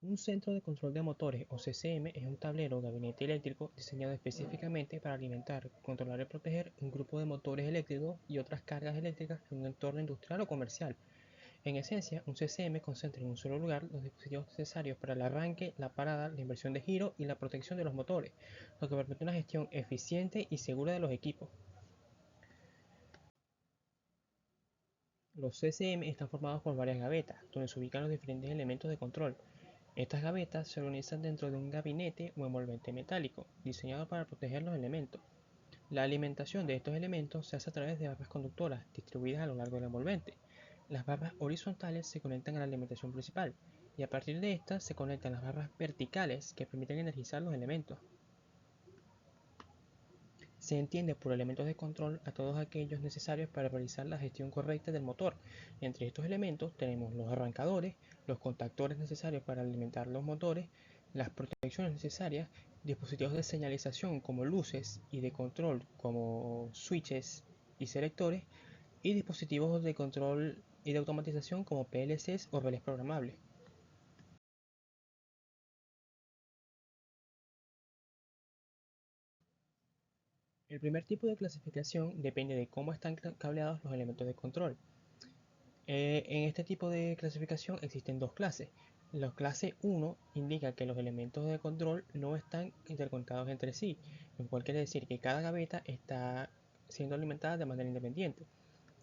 Un centro de control de motores o CCM es un tablero o gabinete eléctrico diseñado específicamente para alimentar, controlar y proteger un grupo de motores eléctricos y otras cargas eléctricas en un entorno industrial o comercial. En esencia, un CCM concentra en un solo lugar los dispositivos necesarios para el arranque, la parada, la inversión de giro y la protección de los motores, lo que permite una gestión eficiente y segura de los equipos. Los CCM están formados por varias gavetas, donde se ubican los diferentes elementos de control. Estas gavetas se organizan dentro de un gabinete o envolvente metálico, diseñado para proteger los elementos. La alimentación de estos elementos se hace a través de barras conductoras distribuidas a lo largo del envolvente. Las barras horizontales se conectan a la alimentación principal y a partir de estas se conectan las barras verticales que permiten energizar los elementos. Se entiende por elementos de control a todos aquellos necesarios para realizar la gestión correcta del motor. Entre estos elementos tenemos los arrancadores, los contactores necesarios para alimentar los motores, las protecciones necesarias, dispositivos de señalización como luces y de control como switches y selectores, y dispositivos de control y de automatización como PLCs o relés programables. El primer tipo de clasificación depende de cómo están cableados los elementos de control. En este tipo de clasificación existen dos clases. La clase 1 indica que los elementos de control no están interconectados entre sí, lo cual quiere decir que cada gaveta está siendo alimentada de manera independiente.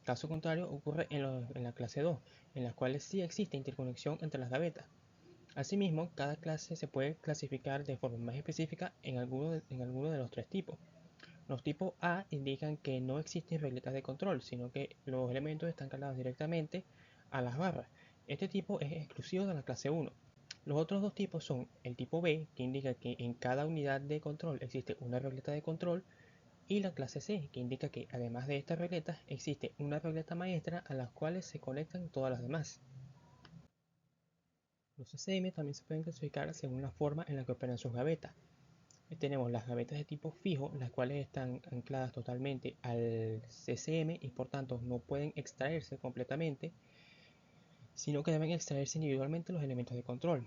Caso contrario ocurre en la clase 2, en las cuales sí existe interconexión entre las gavetas. Asimismo, cada clase se puede clasificar de forma más específica en alguno de los tres tipos. Los tipos A indican que no existen regletas de control, sino que los elementos están cargados directamente a las barras. Este tipo es exclusivo de la clase 1. Los otros dos tipos son el tipo B, que indica que en cada unidad de control existe una regleta de control, y la clase C, que indica que además de estas regletas existe una regleta maestra a las cuales se conectan todas las demás. Los CCM también se pueden clasificar según la forma en la que operan sus gavetas. Tenemos las gavetas de tipo fijo, las cuales están ancladas totalmente al CCM y por tanto no pueden extraerse completamente, sino que deben extraerse individualmente los elementos de control.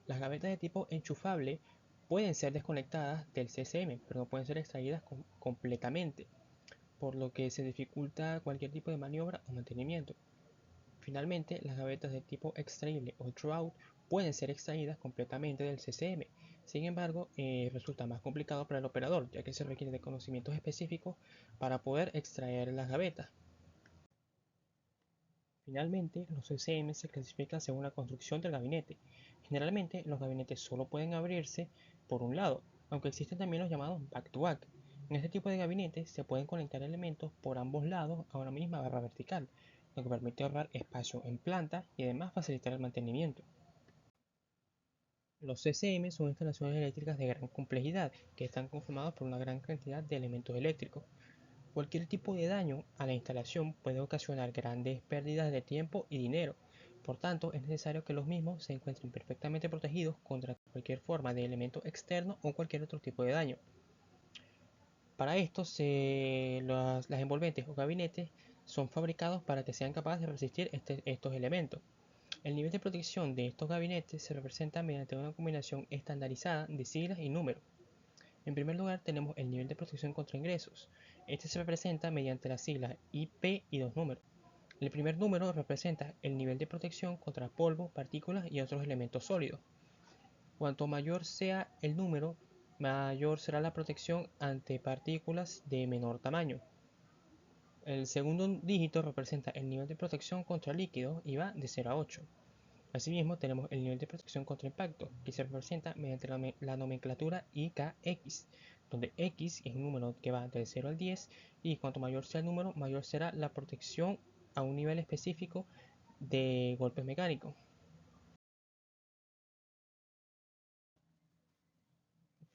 Las gavetas de tipo enchufable pueden ser desconectadas del CCM, pero no pueden ser extraídas completamente, por lo que se dificulta cualquier tipo de maniobra o mantenimiento. Finalmente, las gavetas de tipo extraíble o throughout pueden ser extraídas completamente del CCM. Sin embargo, resulta más complicado para el operador, ya que se requiere de conocimientos específicos para poder extraer las gavetas. Finalmente, los CCM se clasifican según la construcción del gabinete. Generalmente, los gabinetes solo pueden abrirse por un lado, aunque existen también los llamados back-to-back. En este tipo de gabinetes se pueden conectar elementos por ambos lados a una misma barra vertical, lo que permite ahorrar espacio en planta y además facilitar el mantenimiento. Los CCM son instalaciones eléctricas de gran complejidad que están conformados por una gran cantidad de elementos eléctricos. Cualquier tipo de daño a la instalación puede ocasionar grandes pérdidas de tiempo y dinero. Por tanto, es necesario que los mismos se encuentren perfectamente protegidos contra cualquier forma de elemento externo o cualquier otro tipo de daño. Para esto, las envolventes o gabinetes son fabricados para que sean capaces de resistir estos elementos. El nivel de protección de estos gabinetes se representa mediante una combinación estandarizada de siglas y números. En primer lugar tenemos el nivel de protección contra ingresos. Este se representa mediante las siglas IP y dos números. El primer número representa el nivel de protección contra polvo, partículas y otros elementos sólidos. Cuanto mayor sea el número, mayor será la protección ante partículas de menor tamaño. El segundo dígito representa el nivel de protección contra líquidos y va de 0 a 8. Asimismo, tenemos el nivel de protección contra impacto, que se representa mediante la nomenclatura IKX, donde X es un número que va del 0 al 10 y cuanto mayor sea el número, mayor será la protección a un nivel específico de golpes mecánicos.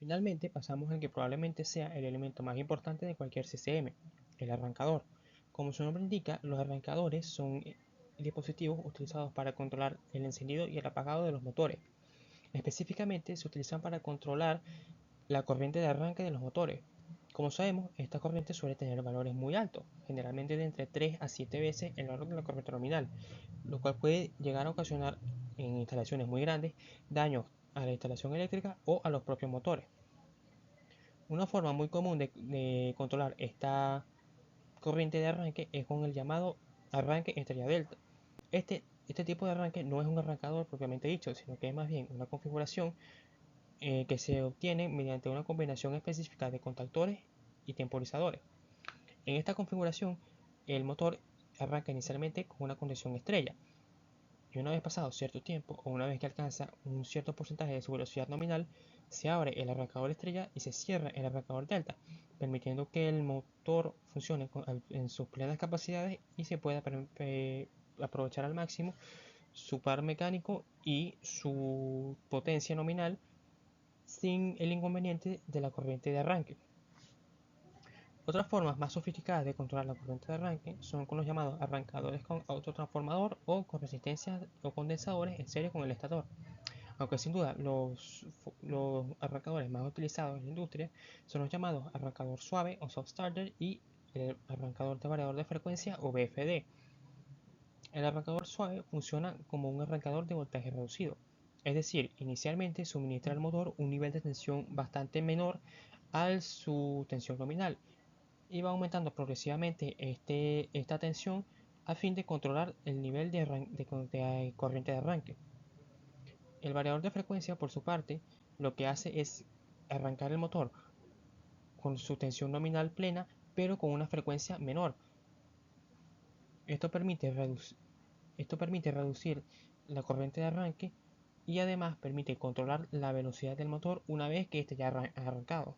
Finalmente, pasamos al que probablemente sea el elemento más importante de cualquier CCM, el arrancador. Como su nombre indica, los arrancadores son dispositivos utilizados para controlar el encendido y el apagado de los motores. Específicamente se utilizan para controlar la corriente de arranque de los motores. Como sabemos, esta corriente suele tener valores muy altos, generalmente de entre 3 a 7 veces el valor de la corriente nominal, lo cual puede llegar a ocasionar en instalaciones muy grandes daños a la instalación eléctrica o a los propios motores. Una forma muy común de controlar esta corriente de arranque es con el llamado arranque estrella delta. Este tipo de arranque no es un arrancador propiamente dicho, sino que es más bien una configuración que se obtiene mediante una combinación específica de contactores y temporizadores. En esta configuración, el motor arranca inicialmente con una condición estrella, y una vez pasado cierto tiempo o una vez que alcanza un cierto porcentaje de su velocidad nominal, se abre el arrancador estrella y se cierra el arrancador delta, permitiendo que el motor funcione en sus plenas capacidades y se pueda aprovechar al máximo su par mecánico y su potencia nominal sin el inconveniente de la corriente de arranque. Otras formas más sofisticadas de controlar la corriente de arranque son con los llamados arrancadores con autotransformador o con resistencias o condensadores en serie con el estator. Aunque sin duda los arrancadores más utilizados en la industria son los llamados arrancador suave o soft starter y el arrancador de variador de frecuencia o VFD. El arrancador suave funciona como un arrancador de voltaje reducido, es decir, inicialmente suministra al motor un nivel de tensión bastante menor a su tensión nominal y va aumentando progresivamente esta tensión a fin de controlar el nivel de corriente de arranque. El variador de frecuencia, por su parte, lo que hace es arrancar el motor con su tensión nominal plena, pero con una frecuencia menor. Esto permite, reducir la corriente de arranque y además permite controlar la velocidad del motor una vez que éste ya ha arrancado.